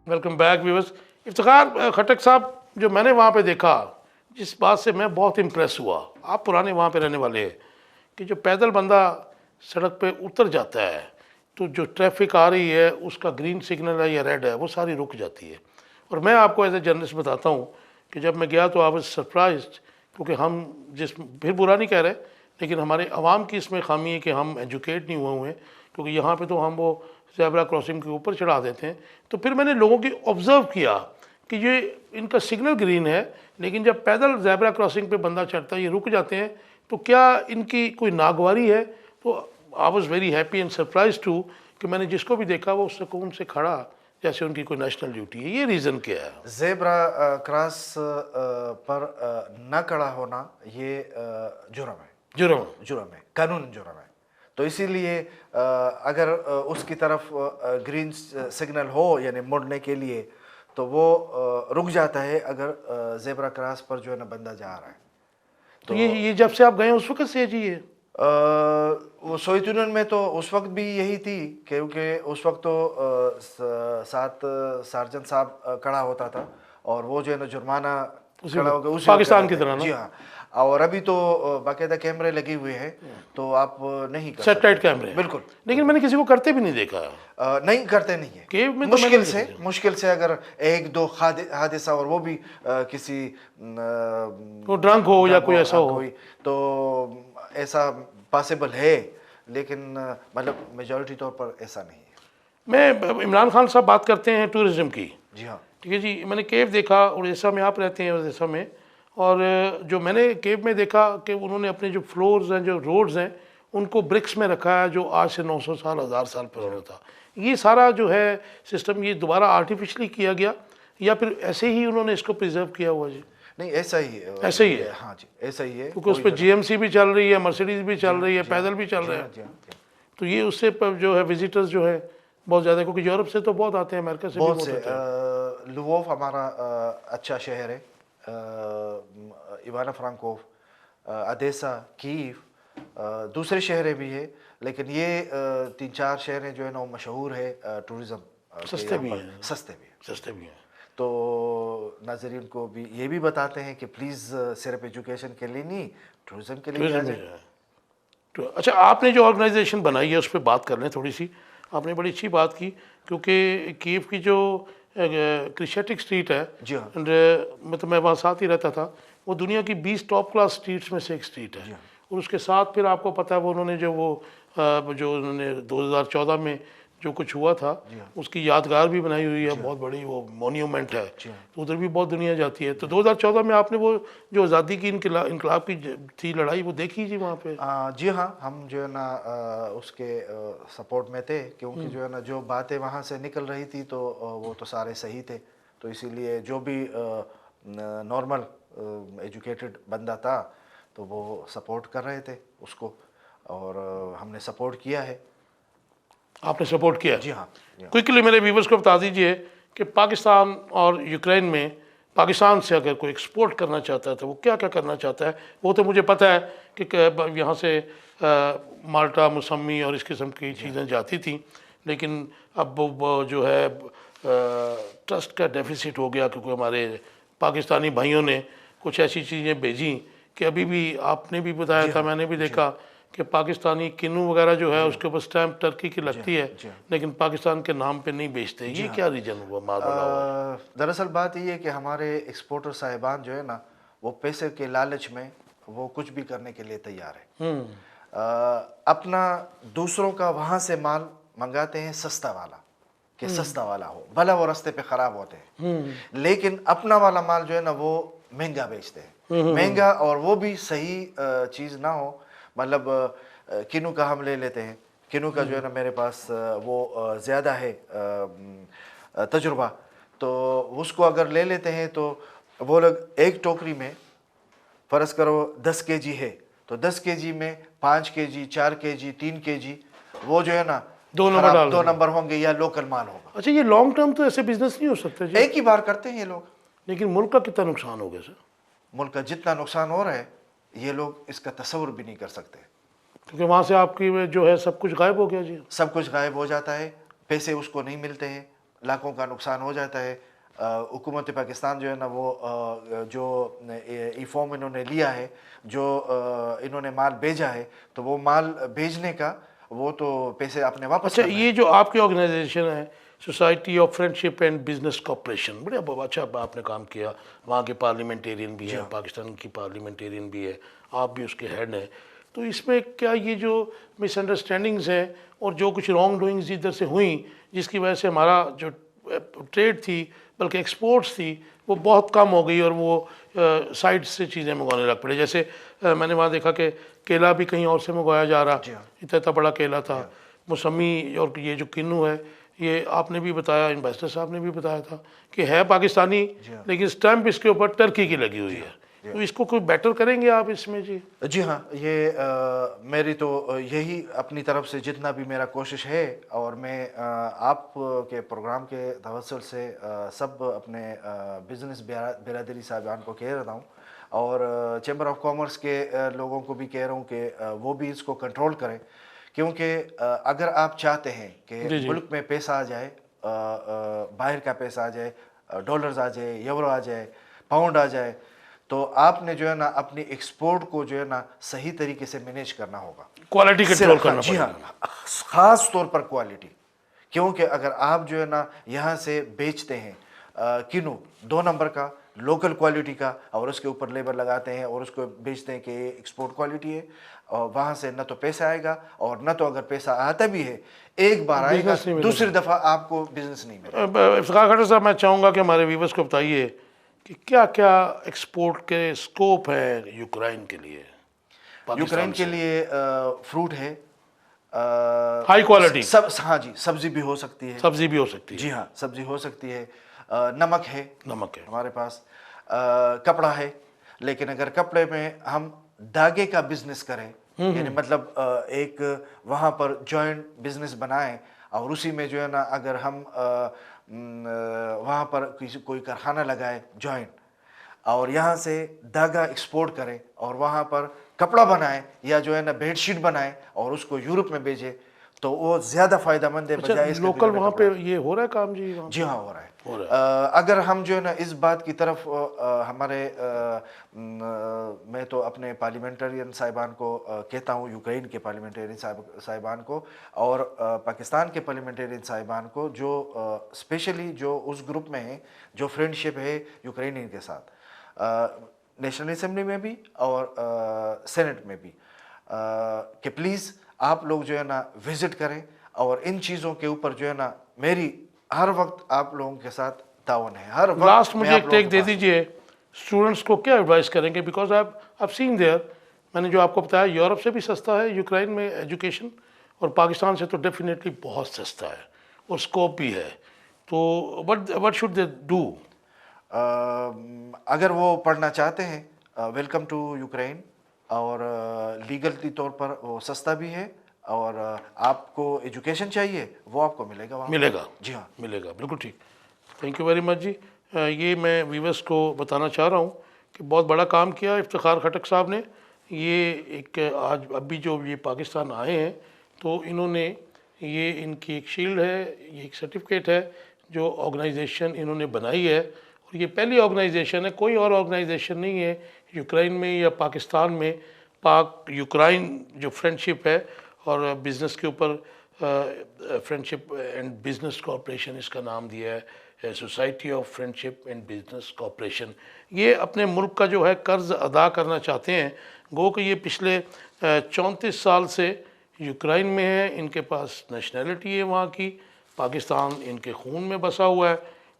Welcome back viewers. Iftikhar Khattak साहब, जो मैंने वहाँ पे देखा, जिस बात से मैं बहुत इम्प्रेस हुआ, आप पुराने वहाँ पे रहने वाले हैं, कि जो पैदल बंदा सड़क पे उतर जाता है तो जो ट्रैफिक आ रही है उसका ग्रीन सिग्नल है या रेड है वो सारी रुक जाती है। और मैं आपको एज ए जर्नलिस्ट बताता हूँ कि जब मैं गया तो आई वाज सरप्राइज्ड, क्योंकि हम फिर बुरा नहीं कह रहे, लेकिन हमारे अवाम की इसमें खामी है कि हम एजुकेट नहीं हुए हैं, क्योंकि यहाँ पे तो हम वो ज़ेब्रा क्रॉसिंग के ऊपर चढ़ा देते हैं। तो फिर मैंने लोगों की ऑब्ज़र्व किया कि ये इनका सिग्नल ग्रीन है, लेकिन जब पैदल ज़ेब्रा क्रॉसिंग पे बंदा चढ़ता है ये रुक जाते हैं, तो क्या इनकी कोई नागवारी है? तो I was very happy and surprise too कि मैंने जिसको भी देखा वो सुकून से खड़ा, जैसे उनकी कोई नेशनल ड्यूटी है। ये रीज़न क्या है? ज़ेब्रा क्रॉस पर न खड़ा होना ये जुर्म है, जुर्म है, कानून जुर्म है। तो इसीलिए अगर उसकी तरफ ग्रीन सिग्नल हो यानी मुड़ने के लिए, तो वो रुक जाता है अगर ज़ेब्रा क्रॉस पर जो है ना बंदा जा रहा है। तो ये जब से आप गए उस वक्त से है जी ये? वो सोवियत यूनियन में तो उस वक्त भी यही थी, क्योंकि उस वक्त तो साथ सार्जेंट साहब खड़ा होता था और वो जो है ना जुर्माना खड़ा होकर उसी पाकिस्तान की तरह ना? जी हाँ। और अभी तो बाकायदा कैमरे लगे हुए हैं, तो आप नहीं कर सेटेलाइट कैमरे, बिल्कुल। लेकिन मैंने किसी को करते भी नहीं देखा। नहीं करते नहीं है, केव में तो मुश्किल से अगर एक दो हादसा, और वो भी किसी वो ड्रंक हो या कोई ऐसा हो, तो ऐसा पॉसिबल है, लेकिन मतलब मेजॉरिटी तौर पर ऐसा नहीं है। मैं इमरान खान साहब बात करते हैं टूरिज्म की, जी हाँ, ठीक है जी। मैंने केव देखा उड़ीसा में, आप रहते हैं उड़ीसा में, और जो मैंने केव में देखा कि उन्होंने अपने जो फ्लोर्स हैं, जो रोड्स हैं, उनको ब्रिक्स में रखा है, जो आज से 900 साल 1000 साल पुराना था। ये सारा जो है सिस्टम ये दोबारा आर्टिफिशियली किया गया या फिर ऐसे ही उन्होंने इसको प्रिजर्व किया हुआ जी? नहीं, ऐसा ही है, ऐसा ही है। हाँ जी, ऐसा ही है, क्योंकि उस पर GMC भी चल रही है, मर्सिडीज भी चल रही है, पैदल भी चल रहे हैं। तो ये उससे जो है विजिटर्स जो है बहुत ज़्यादा, क्योंकि यूरोप से तो बहुत आते हैं, अमेरिका से बहुत भी से। बहुत आते हैं। लुवोव हमारा अच्छा शहर है, इवाना फ्रांकोव, अदेसा, कीव, दूसरे शहर भी है, लेकिन ये 3-4 शहर हैं जो है ना वो मशहूर है टूरिज़्म, सस्ते भी हैं, सस्ते भी हैं। तो नाज़रीन को भी ये भी बताते हैं कि प्लीज़ सिर्फ एजुकेशन के लिए नहीं, टूरिज़्म के लिए भी आ जाए। तो अच्छा, आपने जो ऑर्गेनाइजेशन बनाई है उस पर बात कर लें थोड़ी सी। आपने बड़ी अच्छी बात की, क्योंकि कीव की जो क्रिशेटिक स्ट्रीट है, जी हाँ, मतलब मैं वहाँ साथ ही रहता था, वो दुनिया की 20 टॉप क्लास स्ट्रीट्स में से एक स्ट्रीट है। और उसके साथ फिर आपको पता है वो उन्होंने जो उन्होंने 2014 में जो कुछ हुआ था उसकी यादगार भी बनाई हुई है, बहुत बड़ी वो मोन्यूमेंट है, तो उधर भी बहुत दुनिया जाती है। तो 2014 में आपने वो जो आज़ादी की इनकलाब की थी लड़ाई, वो देखी जी वहाँ पे? जी हाँ, हम जो है ना उसके सपोर्ट में थे, क्योंकि जो है ना जो बातें वहाँ से निकल रही थी तो वो तो सारे सही थे। तो इसीलिए जो भी नॉर्मल एजुकेटेड बंदा था, तो वो सपोर्ट कर रहे थे उसको, और हमने सपोर्ट किया है। आपने सपोर्ट किया? जी हाँ, जी हाँ। क्विकली मेरे व्यूवर्स को बता दीजिए कि पाकिस्तान और यूक्रेन में, पाकिस्तान से अगर कोई एक्सपोर्ट करना चाहता है तो वो क्या क्या करना चाहता है? वो तो मुझे पता है कि यहाँ से माल्टा, मौसमी और इस किस्म की चीज़ें जाती थी, लेकिन अब वो जो है ट्रस्ट का डेफिसिट हो गया, क्योंकि हमारे पाकिस्तानी भाइयों ने कुछ ऐसी चीज़ें भेजी कि अभी भी आपने भी बताया था, मैंने भी देखा कि पाकिस्तानी किन्नू वगैरह जो है उसके ऊपर स्टैम्प टर्की की लगती है, लेकिन पाकिस्तान के नाम पे नहीं बेचते। ये क्या रीजन हुआ, बना हुआ? दरअसल बात ये है कि हमारे एक्सपोर्टर साहिबान जो है ना, वो पैसे के लालच में वो कुछ भी करने के लिए तैयार है। अपना दूसरों का वहाँ से माल मंगाते हैं सस्ता वाला, कि सस्ता वाला हो, भला वो रास्ते पे ख़राब होते हैं, लेकिन अपना वाला माल जो है ना वो महंगा बेचते हैं, महंगा, और वो भी सही चीज़ ना हो। मतलब किन्नू का हम ले लेते हैं, किन्नू का जो है ना मेरे पास वो ज़्यादा है तजुर्बा, तो उसको अगर ले लेते हैं तो वो लोग एक टोकरी में फ़र्ज़ करो 10 केजी है, तो 10 केजी में 5 केजी, 4 केजी, 3 केजी वो जो है ना दो नंबर होंगे, या लोकल माल होगा। अच्छा, ये लॉन्ग टर्म तो ऐसे बिजनेस नहीं हो सकते जी? एक ही बार करते हैं ये लोग। लेकिन मुल्क का कितना नुकसान हो गया सर? मुल्क का जितना नुकसान हो रहा है, ये लोग इसका तस्वुर भी नहीं कर सकते, क्योंकि वहाँ से आपकी जो है सब कुछ गायब हो गया जी। सब कुछ गायब हो जाता है, पैसे उसको नहीं मिलते हैं, लाखों का नुकसान हो जाता है। हुकूमत पाकिस्तान जो है ना वो जो ई फॉर्म इन्होंने लिया है, जो इन्होंने माल भेजा है, तो वो माल भेजने का वो तो पैसे अपने वापस। अच्छा, ये जो आपकी ऑर्गेनाइजेशन है, society of friendship and business corporation, बड़े अच्छा आपने काम किया। वहाँ के पार्लियामेंटेरियन भी हैं, पाकिस्तान की पार्लियामेंटेरियन भी है, आप भी उसके हेड हैं। तो इसमें क्या ये जो मिसअंडरस्टैंडिंग्स हैं और जो कुछ रॉन्ग डूइंग्स इधर से हुई, जिसकी वजह से हमारा जो ट्रेड थी, बल्कि एक्सपोर्ट्स थी, वो बहुत कम हो गई और वो साइड से चीज़ें मंगवाने लग पड़े। जैसे मैंने वहाँ देखा कि केला भी कहीं और से मंगवाया जा रहा, इतना इतना बड़ा केला था। मौसमी और ये जो किन्नू है, ये आपने भी बताया, इन्वेस्टर साहब ने भी बताया था कि है पाकिस्तानी, लेकिन स्टैम्प इसके ऊपर टर्की की लगी हुई है। तो इसको कोई बेटर करेंगे आप इसमें जी? जी हाँ, ये मेरी तो यही अपनी तरफ से जितना भी मेरा कोशिश है, और मैं आप के प्रोग्राम के तवस्सुल से सब अपने बिज़नेस बिरादरी साहिबान को कह रहा हूँ, और चैम्बर ऑफ कॉमर्स के लोगों को भी कह रहा हूँ कि वो भी इसको कंट्रोल करें, क्योंकि अगर आप चाहते हैं कि मुल्क में पैसा आ जाए, बाहर का पैसा आ जाए, डॉलर्स आ जाए, यूरो आ जाए, पाउंड आ जाए, तो आपने जो है ना अपनी एक्सपोर्ट को जो है ना सही तरीके से मैनेज करना होगा, क्वालिटी कंट्रोल करना। जी हाँ, खास तौर पर क्वालिटी, क्योंकि अगर आप जो है ना यहाँ से बेचते हैं किन्नू 2 नंबर का, लोकल क्वालिटी का, और उसके ऊपर लेबर लगाते हैं और उसको बेचते हैं कि ये एक्सपोर्ट क्वालिटी है, और वहाँ से न तो पैसा आएगा, और न तो अगर पैसा आता भी है एक बार आएगा, दूसरी दफ़ा आपको बिजनेस नहीं मिलेगा। इफ्तिखार खट्टर साहब, मैं चाहूँगा कि हमारे व्यूवर्स को बताइए कि क्या क्या एक्सपोर्ट के स्कोप है यूक्रेन के लिए? यूक्रेन के लिए फ्रूट है, हाई क्वालिटी, हाँ जी, सब्जी भी हो सकती है। सब्जी भी हो सकती है, जी हाँ, सब्जी हो सकती है। नमक है हमारे पास, कपड़ा है, लेकिन अगर कपड़े में हम धागे का बिजनेस करें, यानी मतलब एक वहाँ पर जॉइंट बिजनेस बनाएं, और उसी में जो है ना अगर हम वहाँ पर कोई कारखाना लगाए जॉइंट, और यहाँ से धागा एक्सपोर्ट करें और वहाँ पर कपड़ा बनाए, या जो है ना बेडशीट बनाए और उसको यूरोप में भेजे, तो वो ज़्यादा फ़ायदेमंद है। बजाय लोकल वहाँ पे ये हो रहा है काम जी? जी हाँ, हो रहा है। अगर हम जो है ना इस बात की तरफ हमारे मैं तो अपने पार्लियामेंटेरियन साहिबान को कहता हूँ, यूक्रेन के पार्लियामेंटेरियन साहिबान को और पाकिस्तान के पार्लियामेंटेरियन साहिबान को, जो स्पेशली जो उस ग्रुप में है जो फ्रेंडशिप है यूक्रेनियन के साथ, नेशनल असेंबली में भी और सेनेट में भी, कि प्लीज़ आप लोग जो है ना विज़िट करें, और इन चीज़ों के ऊपर जो है ना मेरी हर वक्त आप लोगों के साथ ताउन है, हर वक्त। लास्ट मुझे एक टेक दे दीजिए, स्टूडेंट्स को क्या एडवाइस करेंगे? बिकॉज आप सीन देयर, मैंने जो आपको बताया, यूरोप से भी सस्ता है यूक्रेन में एजुकेशन, और पाकिस्तान से तो डेफिनेटली बहुत सस्ता है और स्कोप भी है। तो व्हाट शुड दे डू? अगर वो पढ़ना चाहते हैं, वेलकम टू यूक्रेन। और लीगली तौर पर वो सस्ता भी है, और आपको एजुकेशन चाहिए वो आपको मिलेगा वहाँ। मिलेगा, जी हाँ। मिलेगा, बिल्कुल ठीक। थैंक यू वेरी मच जी। ये मैं व्यूअर्स को बताना चाह रहा हूँ कि बहुत बड़ा काम किया इफ्तिखार खटक साहब ने। ये एक आज अभी जो ये पाकिस्तान आए हैं तो इन्होंने ये इनकी एक शील्ड है, ये एक सर्टिफिकेट है जो ऑर्गेनाइजेशन इन्होंने बनाई है, और ये पहली ऑर्गेनाइजेशन है, कोई और ऑर्गेनाइजेशन नहीं है यूक्रेन में या पाकिस्तान में। पाक यूक्रेन जो फ्रेंडशिप है और बिज़नेस के ऊपर फ्रेंडशिप एंड बिजनेस कॉरपोरेशन इसका नाम दिया है, society of friendship and business corporation. ये अपने मुल्क का जो है कर्ज़ अदा करना चाहते हैं। गो कि ये पिछले 34 साल से यूक्रेन में है, इनके पास नेशनैलिटी है वहाँ की, पाकिस्तान इनके खून में बसा हुआ है,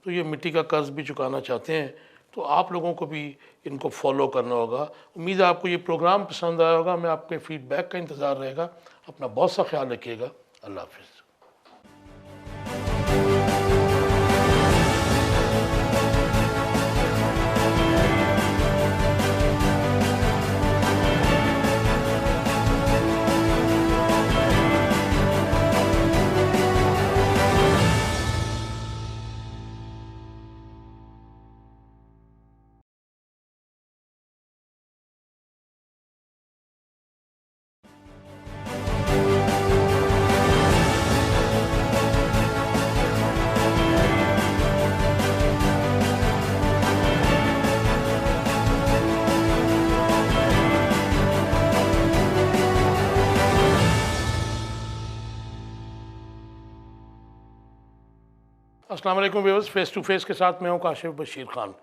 तो ये मिट्टी का कर्ज़ भी चुकाना चाहते हैं। तो आप लोगों को भी इनको फॉलो करना होगा। उम्मीद है आपको ये प्रोग्राम पसंद आया होगा। मैं आपके फीडबैक का इंतज़ार रहेगा। अपना बहुत सा ख्याल रखिएगा। अल्लाह हाफिज़। अस्सलाम वालेकुम व्यूअर्स, फेस टू फेस के साथ मैं हूं काशिफ बशीर खान।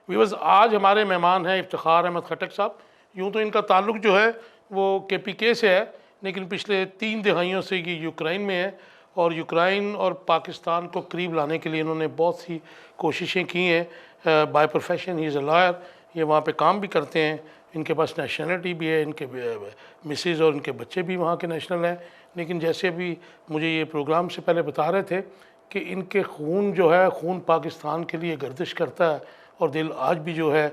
व्यूअर्स, आज हमारे मेहमान हैं इफ्तिखार अहमद खटक साहब। यूँ तो इनका ताल्लुक़ जो है वो KPK से है, लेकिन पिछले 3 दिहाइयों से ये यूक्रेन में है, और यूक्रेन और पाकिस्तान को करीब लाने के लिए इन्होंने बहुत सी कोशिशें की हैं। By profession he is a lawyer, ये वहाँ पे काम भी करते हैं। इनके पास नेशनलिटी भी है, इनके मिसेज़ और इनके बच्चे भी वहाँ के नेशनल हैं। लेकिन जैसे अभी मुझे ये प्रोग्राम से पहले बता रहे थे कि इनके खून जो है, खून पाकिस्तान के लिए गर्दिश करता है, और दिल आज भी जो है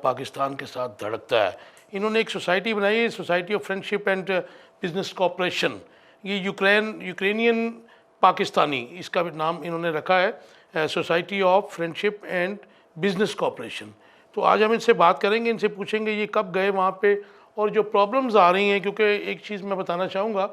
पाकिस्तान के साथ धड़कता है। इन्होंने एक सोसाइटी बनाई है, society of friendship and business corporation. ये यूक्रेनियन पाकिस्तानी इसका भी नाम इन्होंने रखा है, society of friendship and business corporation. तो आज हम इनसे बात करेंगे, इनसे पूछेंगे ये कब गए वहाँ पे और जो प्रॉब्लम्स आ रही हैं। क्योंकि एक चीज़ मैं बताना चाहूँगा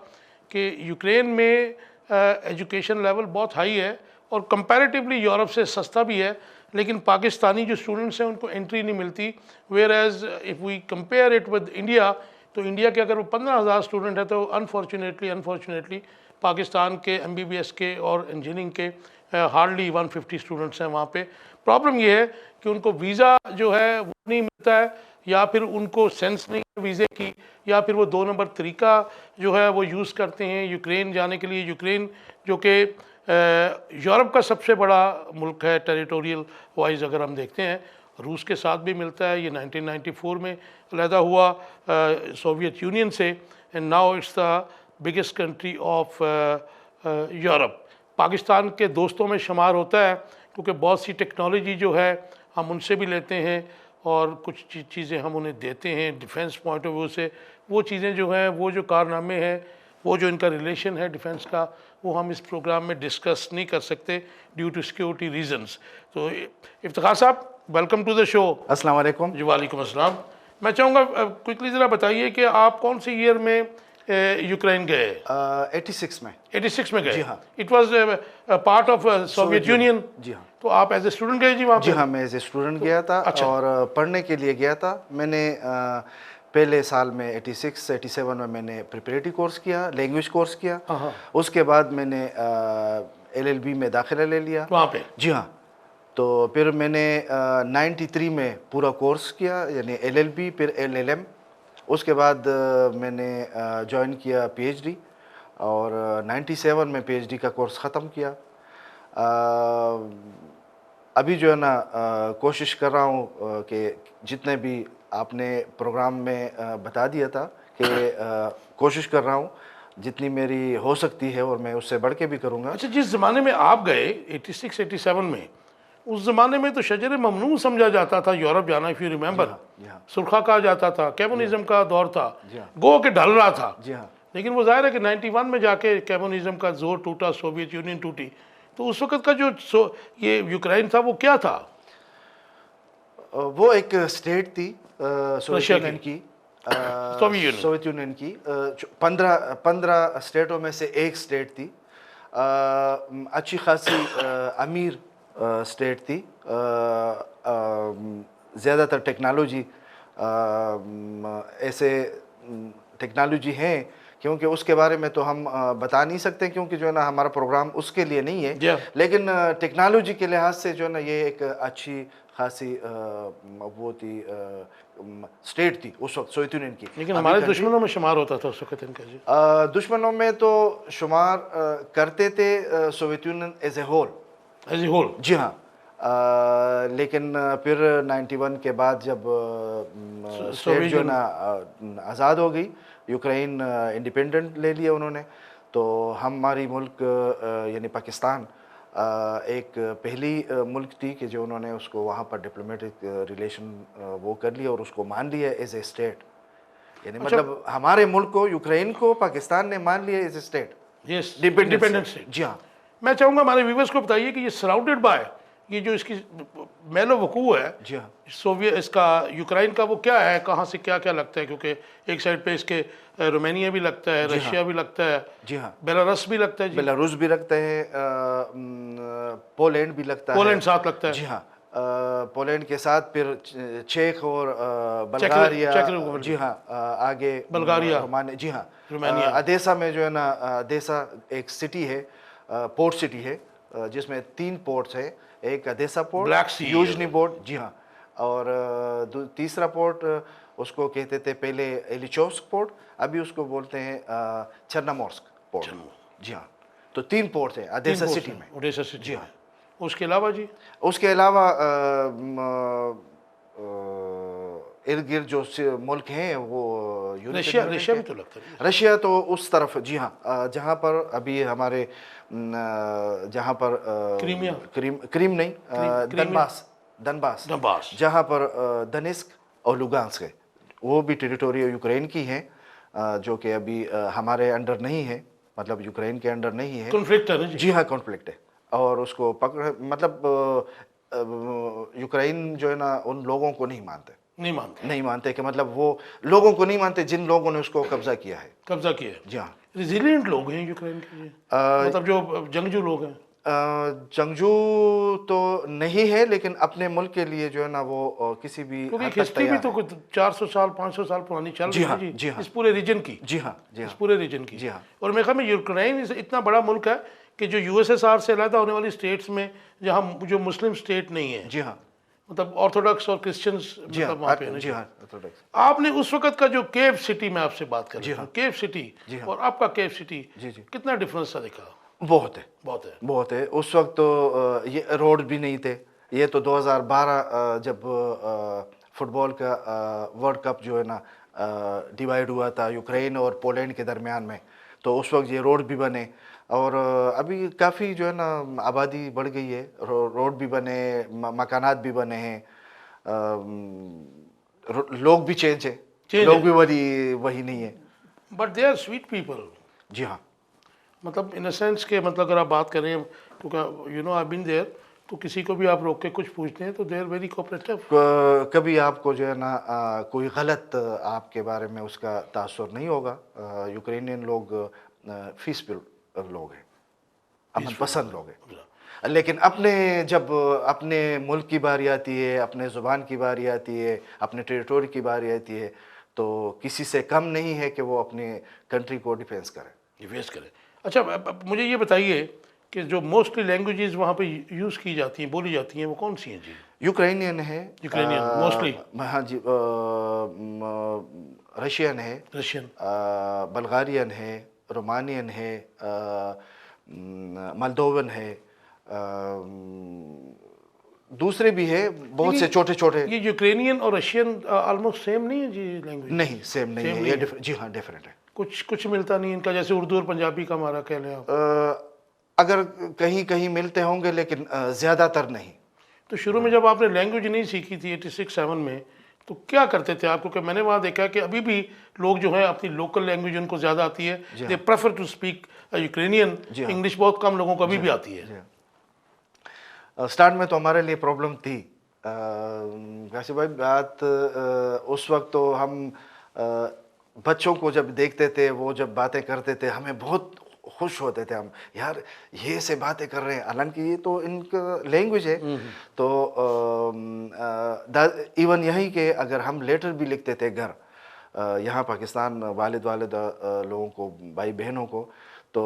कि यूक्रेन में एजुकेशन लेवल बहुत हाई है और कंपैरेटिवली यूरोप से सस्ता भी है, लेकिन पाकिस्तानी जो स्टूडेंट्स हैं उनको एंट्री नहीं मिलती। Where as if we compare it with India, तो इंडिया के अगर वो 15,000 स्टूडेंट है तो अनफॉर्चुनेटली पाकिस्तान के MBBS के और इंजीनियरिंग के हार्डली 150 स्टूडेंट्स हैं वहाँ पे। प्रॉब्लम ये है कि उनको वीज़ा जो है वो नहीं मिलता है, या फिर उनको सेंस नहीं है वीज़े की, या फिर वो 2 नंबर तरीका जो है वो यूज़ करते हैं यूक्रेन जाने के लिए। यूक्रेन जो कि यूरोप का सबसे बड़ा मुल्क है टेरिटोरियल वाइज, अगर हम देखते हैं रूस के साथ भी मिलता है। ये 1994 में अलहदा हुआ सोवियत यूनियन से, and now it's the biggest country of Europe. Pakistan के दोस्तों में शुमार होता है, क्योंकि बहुत सी टेक्नोलॉजी जो है हम उनसे भी लेते हैं और कुछ चीज़ें हम उन्हें देते हैं डिफेंस पॉइंट ऑफ व्यू से। वो चीज़ें जो हैं, वो जो कारनामे हैं, वो जो इनका रिलेशन है डिफेंस का, वो हम इस प्रोग्राम में डिस्कस नहीं कर सकते ड्यू टू सिक्योरिटी रीजंस। तो इफ्तिखार साहब, वेलकम टू द शो। अस्सलाम वालेकुम। जी वालेकुम अस्सलाम। मैं चाहूँगा क्विकली ज़रा बताइए कि आप कौन सी ईयर में यूक्रेन गए? 86 में। 86 में गए? जी हाँ। It was part of Soviet Union? जी हाँ। तो आप एज ए स्टूडेंट गए जी वहाँ पे? जी हाँ, मैं एज ए स्टूडेंट गया था। अच्छा। और पढ़ने के लिए गया था। मैंने पहले साल में 86-87 में मैंने प्रिपरेटरी कोर्स किया, लैंग्वेज कोर्स किया। उसके बाद मैंने LLB में दाखिला ले लिया वहाँ पे? जी हाँ। तो फिर मैंने 93 में पूरा कोर्स किया, यानी LLB फिर LLM। उसके बाद मैंने ज्वाइन किया PhD, और 97 में PhD का कोर्स ख़त्म किया। अभी जो है ना कोशिश कर रहा हूँ कि जितने भी आपने प्रोग्राम में बता दिया था कि कोशिश कर रहा हूँ जितनी मेरी हो सकती है, और मैं उससे बढ़ के भी करूँगा। अच्छा, जिस ज़माने में आप गए 86-87 में, उस ज़माने में तो शजर ममनू समझा जाता था यूरोप जाना, इफ यू रिमेंबर। जी हाँ। सुरखा कहा जाता था, कम्युनिज्म का दौर था, जी हाँ। गो के ढल रहा था। जी हाँ। लेकिन वो जाहिर है कि 91 में जाके कम्युनिज्म का जोर टूटा, सोवियत यूनियन टूटी। तो उस वक्त का जो ये यूक्रेन था वो क्या था? वो एक स्टेट थी सोवियत रशिया यूनियन की, सोवियत यूनियन। सोवियत यूनियन की 15 स्टेटों में से एक स्टेट थी। अच्छी खासी अमीर स्टेट थी। ज़्यादातर टेक्नोलॉजी ऐसे टेक्नोलॉजी हैं, क्योंकि उसके बारे में तो हम बता नहीं सकते, क्योंकि जो है ना हमारा प्रोग्राम उसके लिए नहीं है। Yeah. लेकिन टेक्नोलॉजी के लिहाज से जो है ना ये एक अच्छी खासी वो थी, स्टेट थी उस वक्त सोवियत यूनियन की। लेकिन अभी हमारे कंट्री दुश्मनों में शुमार होता था उस वक्त इनका जी। दुश्मनों में तो शुमार करते थे Soviet Union as a whole. As a whole. जी हाँ। लेकिन फिर 91 के बाद जब स्टेट जो है ना आज़ाद हो गई, यूक्रेन इंडिपेंडेंट ले लिया उन्होंने, तो हमारी मुल्क यानी पाकिस्तान एक पहली मुल्क थी कि जो उन्होंने उसको वहाँ पर डिप्लोमेटिक रिलेशन वो कर लिया और उसको मान लिया एज ए स्टेट। यानी मतलब हमारे मुल्क को, यूक्रेन को पाकिस्तान ने मान लिया as a state, yes, dependent independent state. State. जी हाँ। मैं चाहूँगा हमारे व्यूवर्स को बताइए कि ये सराउंडेड बाय, ये जो इसकी मेलो वकू है जी हाँ। सोवियत, इसका यूक्रेन का, वो क्या है, कहाँ से क्या क्या लगता है? क्योंकि एक साइड पे इसके रोमानिया भी लगता है, रशिया भी लगता है, जी हाँ। बेलारूस भी लगता है जी, बेलारूस भी लगता है, पोलैंड भी लगता है। पोलैंड साथ लगता है। जी हाँ। पोलैंड के साथ फिर चेक और बल्गारिया। Check Republic. जी हाँ। आगे बल्गारिया। रोमानिया। जी हाँ। रोमानिया। अदेसा में जो है ना, अदेसा एक सिटी है, पोर्ट सिटी है, जिसमें 3 पोर्ट्स हैं। एक अदेसा पोर्ट, ब्लैक सी। यूजनी पोर्ट। जी हाँ। और तीसरा पोर्ट उसको कहते थे पहले एलिचोस्क पोर्ट, अभी उसको बोलते हैं चर्नामोर्स्क पोर्ट। जी हाँ। तो 3 पोर्ट हैं अदेसा सिटी में। Odessa city. जी हाँ। उसके अलावा जी, उसके अलावा इर्द गिर्द जो मुल्क हैं वो रशिया भी तो लगता है। रशिया तो उस तरफ। जी हाँ। जहाँ पर अभी हमारे जहाँ पर क्रीम नहीं, दनबास, जहाँ पर दनिस्क और लुगांस्क है, वो भी टेरिटोरी यूक्रेन की हैं, जो कि अभी हमारे अंडर नहीं है, मतलब यूक्रेन के अंडर नहीं है। कॉन्फ्लिक्ट है ना जी? जी हाँ, कॉन्फ्लिक्ट है। और उसको पकड़, मतलब यूक्रेन जो है ना उन लोगों को नहीं मानते कि मतलब वो लोगों को नहीं मानते जिन लोगों ने उसको कब्जा किया है। जी हाँ। रेजिलिएंट लोग हैं यूक्रेन के जी, मतलब जो जंगजू लोग हैं। जंगजू तो नहीं है, लेकिन अपने मुल्क के लिए जो है ना वो किसी भी क्योंकि हद तक हिस्ट्री भी तैयार तो है। कुछ 400 साल 500 साल पुरानी चल रही है जी हाँ। इस पूरे रीजन की। जी हाँ। इस पूरे रीजन की। जी हाँ। और मेरे ख्याल में यूक्रेन इतना बड़ा मुल्क है कि जो यूएसएसआर से अलग होने वाली स्टेट्स में, जहाँ जो मुस्लिम स्टेट नहीं है, जी हाँ, मतलब ऑर्थोडॉक्स और क्रिश्चियंस, मतलब वहाँ पे है ना। जी हाँ। आपने उस वक्त का जो केव सिटी में आपसे बात कर रहा हूँ, केव सिटी और आपका केव सिटी, कितना डिफरेंस था देखा? बहुत है। उस वक्त तो ये रोड भी नहीं थे। ये तो 2012 जब फुटबॉल का वर्ल्ड कप जो है ना डिवाइड हुआ था यूक्रेन और पोलैंड के दरमियान में, तो उस वक्त ये रोड भी बने। और अभी काफ़ी जो है ना आबादी बढ़ गई है, रोड भी बने, मकानात भी बने हैं, लोग भी चेंज है, लोग भी वही नहीं है। But they are sweet people. जी हाँ। मतलब इन अ सेंस के, मतलब अगर आप बात करें, क्योंकि you know I been there, तो किसी को भी आप रोक के कुछ पूछते हैं तो दे आर वेरी कोऑपरेटिव। कभी आपको जो है ना कोई गलत आपके बारे में उसका तासुर नहीं होगा। यूक्रेनियन लोग पीसफुल लोग हैं, अमन पसंद लोग हैं। लेकिन जब अपने मुल्क की बारी आती है, अपने ज़ुबान की बारी आती है, अपने टेरिटोरी की बारी आती है, तो किसी से कम नहीं है कि वो अपने कंट्री को डिफेंस करे। अच्छा, मुझे ये बताइए कि जो मोस्टली लैंग्वेजेस वहाँ पे यूज़ की जाती हैं, बोली जाती हैं, वो कौन सी हैं जी? यूक्रेनियन है, मोस्टली। हाँ जी। रशियन है, बल्गारियन है, रोमानियन है, मोल्दोवन है, दूसरे भी है बहुत से छोटे। ये यूक्रेनियन और रशियन ऑलमोस्ट सेम नहीं है जी लैंग्वेज? नहीं, सेम नहीं है, ये जी हाँ, डिफरेंट है। कुछ मिलता नहीं इनका, जैसे उर्दू और पंजाबी का हमारा कह लें आप। अगर कहीं मिलते होंगे, लेकिन ज़्यादातर नहीं। तो शुरू में जब आपने लैंग्वेज नहीं सीखी थी 86-7 में, तो क्या करते थे आप? क्योंकि मैंने वहाँ देखा कि अभी भी लोग जो है अपनी लोकल लैंग्वेज उनको ज़्यादा आती है, they prefer to speak Ukrainian. English बहुत कम लोगों को अभी भी आती है। स्टार्ट में तो हमारे लिए प्रॉब्लम थी काशिफ भाई। बात उस वक्त तो हम बच्चों को जब देखते थे, वो जब बातें करते थे, हमें बहुत खुश होते थे हम, यार ये से बातें कर रहे हैं, हालांकि ये तो इनका लैंग्वेज है। तो इवन यही कि अगर हम लेटर भी लिखते थे घर यहाँ पाकिस्तान वालिद लोगों को, भाई बहनों को, तो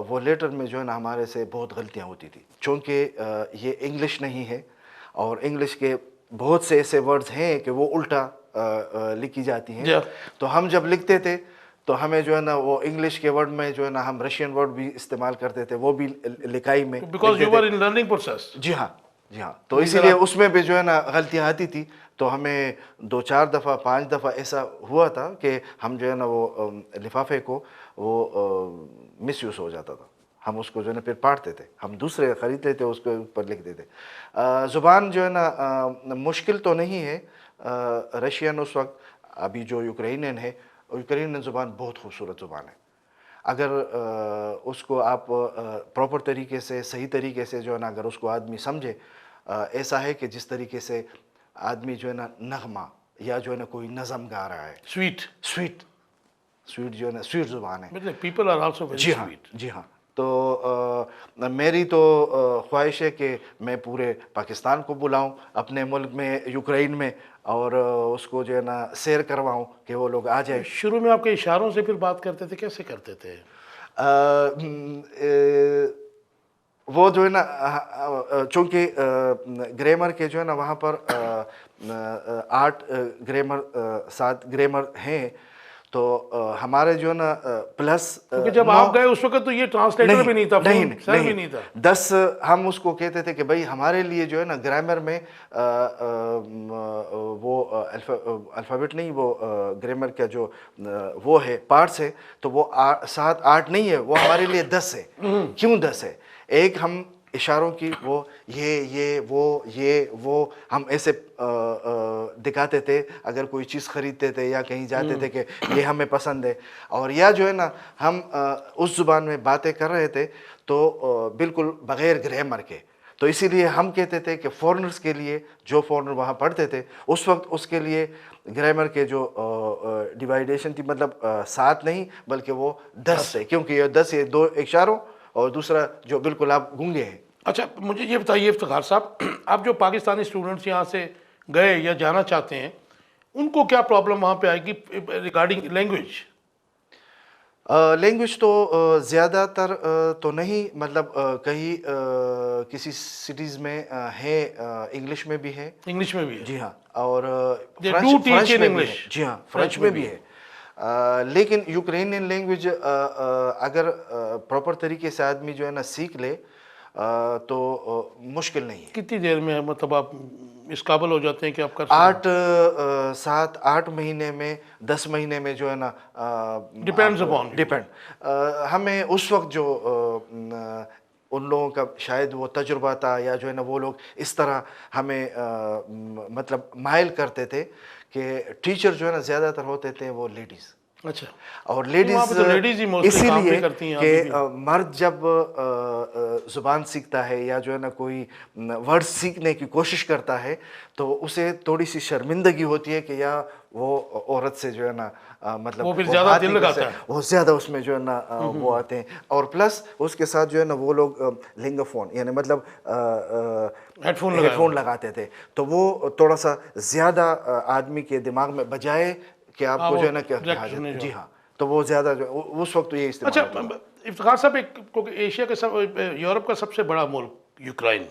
वो लेटर में जो है ना हमारे से बहुत गलतियाँ होती थी, चूँकि ये इंग्लिश नहीं है और इंग्लिश के बहुत से ऐसे वर्ड्स हैं कि वो उल्टा लिखी जाती हैं। तो हम जब लिखते थे तो हमें जो है ना वो इंग्लिश के वर्ड में जो है ना हम रशियन वर्ड भी इस्तेमाल करते थे, वो भी लिखाई में, because you were in learning process. जी हाँ, जी हाँ। तो इसीलिए उसमें भी जो है ना गलतियाँ आती थी। तो हमें 2-4 दफ़ा 5 दफ़ा ऐसा हुआ था कि हम जो है ना वो लिफाफे को वो मिसयूज़ हो जाता था, हम उसको जो है ना फिर पाटते थे, हम दूसरे ख़रीद लेते, उसके ऊपर लिखते थे। ज़ुबान जो है ना मुश्किल तो नहीं है, रशियन उस वक्त, अभी जो यूक्रेनियन है, यूक्रेनियन ज़ुबान बहुत खूबसूरत ज़ुबान है। अगर उसको आप प्रॉपर तरीके से, सही तरीके से जो है ना अगर उसको आदमी समझे, ऐसा है कि जिस तरीके से आदमी जो है ना नगमा या जो है ना कोई नज़म गा रहा है, स्वीट जो है ना स्वीट ज़ुबान है। मतलब people are also very sweet. जी हाँ। तो मेरी तो ख्वाहिश है कि मैं पूरे पाकिस्तान को बुलाऊं अपने मुल्क में, यूक्रेन में, और उसको जो है ना शेयर करवाऊं कि वो लोग आ जाए। शुरू में आपके इशारों से फिर बात करते थे, कैसे करते थे? वो जो है ना चूँकि ग्रामर के जो है ना वहाँ पर 8 ग्रामर 7 ग्रामर हैं, तो हमारे जो है ना प्लस, क्योंकि जब आप गए उस वक्त तो ये ट्रांसलेटर भी नहीं था, सर भी नहीं था। 10 हम उसको कहते थे कि भाई हमारे लिए जो है ना ग्रामर में वो अल्फ़ाबेट नहीं, वो ग्रामर का जो वो है पार्ट्स है, तो वो 7-8 नहीं है, वो हमारे लिए 10 है। क्यों 10 है? एक हम इशारों की वो ये वो हम ऐसे दिखाते थे अगर कोई चीज़ ख़रीदते थे या कहीं जाते थे कि ये हमें पसंद है, और या जो है ना हम उस ज़ुबान में बातें कर रहे थे तो बिल्कुल बग़ैर ग्रामर के। तो इसीलिए हम कहते थे कि फ़ॉरेनर्स के लिए, जो फ़ॉरेनर वहाँ पढ़ते थे उस वक्त, उसके लिए ग्रामर के जो डिवाइडेशन थी, मतलब 7 नहीं बल्कि वो 10 है, क्योंकि ये 10 है 2 इशारों और दूसरा जो बिल्कुल आप गूंगे हैं। अच्छा, मुझे ये बताइए इफ्तिखार साहब, आप जो पाकिस्तानी स्टूडेंट्स यहाँ से गए या जाना चाहते हैं, उनको क्या प्रॉब्लम वहाँ पे आएगी रिगार्डिंग लैंग्वेज? लैंग्वेज तो ज़्यादातर तो नहीं, मतलब कहीं किसी सिटीज़ में है, इंग्लिश में भी है। इंग्लिश में भी है? जी हाँ, और फ्रेंच में भी है। जी हाँ, फ्रेंच में भी है। लेकिन यूक्रेनियन लैंग्वेज अगर प्रॉपर तरीके से आदमी जो है ना सीख ले तो मुश्किल नहीं है। कितनी देर में मतलब आप इस काबिल हो जाते हैं कि आप कर 7-8 महीने में, 10 महीने में जो है ना, डिपेंड्स अपॉन, हमें उस वक्त जो उन लोगों का शायद वो तजुर्बा था, या जो है ना वो लोग इस तरह हमें मतलब माइल करते थे कि टीचर जो है ना ज़्यादातर होते थे वो लेडीज़। अच्छा। और लेडीज़ इसीलिए कि मर्द जब ज़ुबान सीखता है या जो है ना कोई वर्ड सीखने की कोशिश करता है तो उसे थोड़ी सी शर्मिंदगी होती है कि या वो औरत से जो है ना मतलब वो फिर ज़्यादा दिल लगाता है, वो ज़्यादा उसमें जो है ना वो आते हैं। और प्लस उसके साथ जो है ना वो लोग लिंगाफोन, यानी मतलब हेडफोन लगाते थे, तो वो थोड़ा सा ज़्यादा आदमी के दिमाग में बजाए कि आपको जो है ना क्या। जी हाँ, तो वो ज़्यादा जो उस वक्त तो ये इस्तेमाल। अच्छा इफ्तिखार साहब, क्योंकि एशिया के यूरोप का सबसे बड़ा मुल्क यूक्रेन,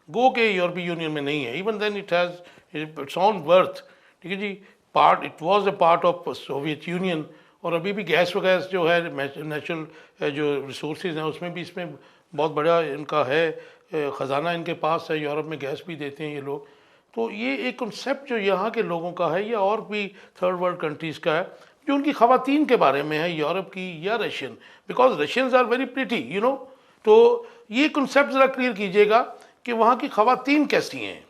गो के यूरोपीय यूनियन में नहीं है, even then it has its own birth, ठीक है जी, it was a part of Soviet Union, और अभी भी गैस वगैस जो है नेचुरल जो रिसोर्सेज हैं उसमें भी इसमें बहुत बड़ा इनका है ख़जाना इनके पास है, यूरोप में गैस भी देते हैं ये लोग। तो ये एक कंसेप्ट जो यहाँ के लोगों का है या और भी थर्ड वर्ल्ड कंट्रीज़ का है, जो उनकी ख़वातीन के बारे में है, यूरोप की या Russian, because Russians are very pretty you know, तो ये कंसेप्ट ज़रा क्लियर कीजिएगा कि वहाँ की ख़वातीन कैसी हैं।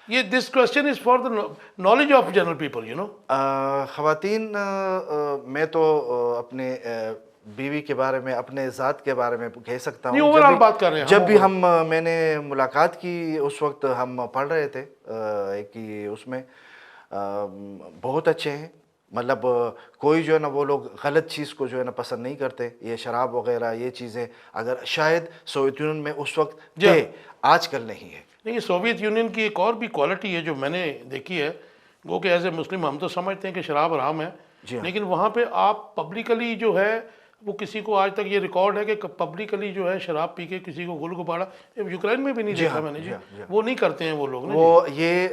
ये this question is for the knowledge of general people, you know. ख़वातीन, मैं तो अपने बीवी के बारे में, अपने ज़ात के बारे में कह सकता हूँ। नहीं, ओवरऑल बात कर रहे हैं जब भी हम मैंने मुलाकात की, उस वक्त हम पढ़ रहे थे एक ही उसमें, बहुत अच्छे हैं। मतलब कोई जो है ना, वो लोग गलत चीज़ को जो है ना पसंद नहीं करते। ये शराब वगैरह ये चीज़ें अगर शायद सोवियत यूनियन में उस वक्त थे, आजकल नहीं है। नहीं, सोवियत यूनियन की एक और भी क्वालिटी है जो मैंने देखी है, वो कि एज ए मुस्लिम हम तो समझते हैं कि शराब हराम है, लेकिन वहाँ पे आप पब्लिकली जो है वो किसी को, आज तक ये रिकॉर्ड है कि पब्लिकली जो है शराब पी के किसी को गुल गुबाड़ा, यूक्रेन में भी नहीं देखा मैंने जी, वो नहीं करते हैं वो लोग ना, वो ये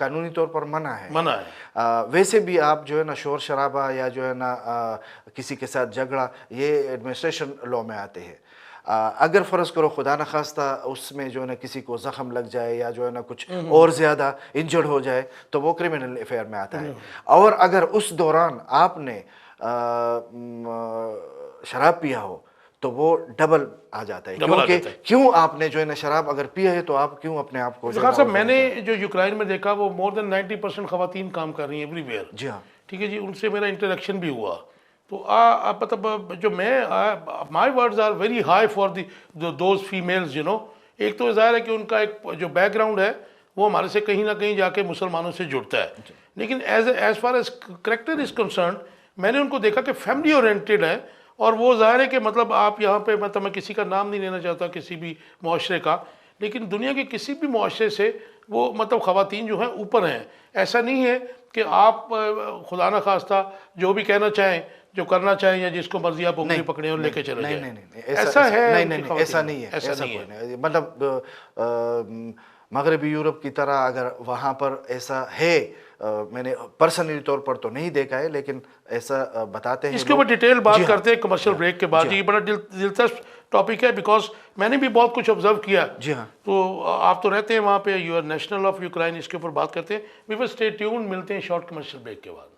कानूनी तौर पर मना है। मना है। वैसे भी आप जो है ना शोर शराबा या जो है ना किसी के साथ झगड़ा, ये एडमिनिस्ट्रेशन लॉ में आते हैं। अगर फ़र्ज़ करो खुदा न खास्ता उसमें जो है ना किसी को ज़ख़म लग जाए या जो है ना कुछ और ज़्यादा इंजर्ड हो जाए, तो वो क्रिमिनल अफेयर में आता है। और अगर उस दौरान आपने शराब पिया हो तो वो डबल आ जाता है, क्योंकि क्यों आपने जो है ना शराब अगर पिया है तो आप क्यों अपने आप को। साहब मैंने जो यूक्रेन में देखा, वो मोर देन 90% ख़वातीन काम कर रही हैं एवरीवेयर। जी हाँ, ठीक है जी, उनसे मेरा इंटरेक्शन भी हुआ। तो मतलब जो मैं, my words are very high for those females, you know. एक तो ज़ाहिर है कि उनका एक जो बैकग्राउंड है वो हमारे से कहीं ना कहीं जाके मुसलमानों से जुड़ता है, लेकिन as far as character is concern, मैंने उनको देखा कि फैमिली ओरिएंटेड है। और वो ज़ाहिर है कि मतलब आप यहाँ पे, मतलब मैं किसी का नाम नहीं लेना चाहता किसी भी मुआशरे का, लेकिन दुनिया के किसी भी मुआशरे से वो मतलब ख़वातीन जो हैं ऊपर हैं। ऐसा नहीं है कि आप खुदा न खास्ता जो भी कहना चाहें, जो करना चाहें, या जिसको मर्जी आप उंगली पकड़े और लेके चले जाएं। नहीं, ऐसा है? नहीं, ऐसा नहीं है, ऐसा नहीं है। मतलब मगरबी यूरोप की तरह अगर वहाँ पर ऐसा है, मैंने पर्सनली तौर पर तो नहीं देखा है, लेकिन ऐसा बताते हैं। इसके ऊपर डिटेल बात करते हैं कमर्शियल ब्रेक के बाद। ये बड़ा दिलचस्प टॉपिक है, बिकॉज मैंने भी बहुत कुछ ऑब्जर्व किया। जी हाँ, तो आप तो रहते हैं वहाँ पे, you are national of Ukraine, इसके ऊपर बात करते हैं। वी विल स्टे ट्यून्ड, मिलते हैं शॉर्ट कमर्शियल ब्रेक के बाद।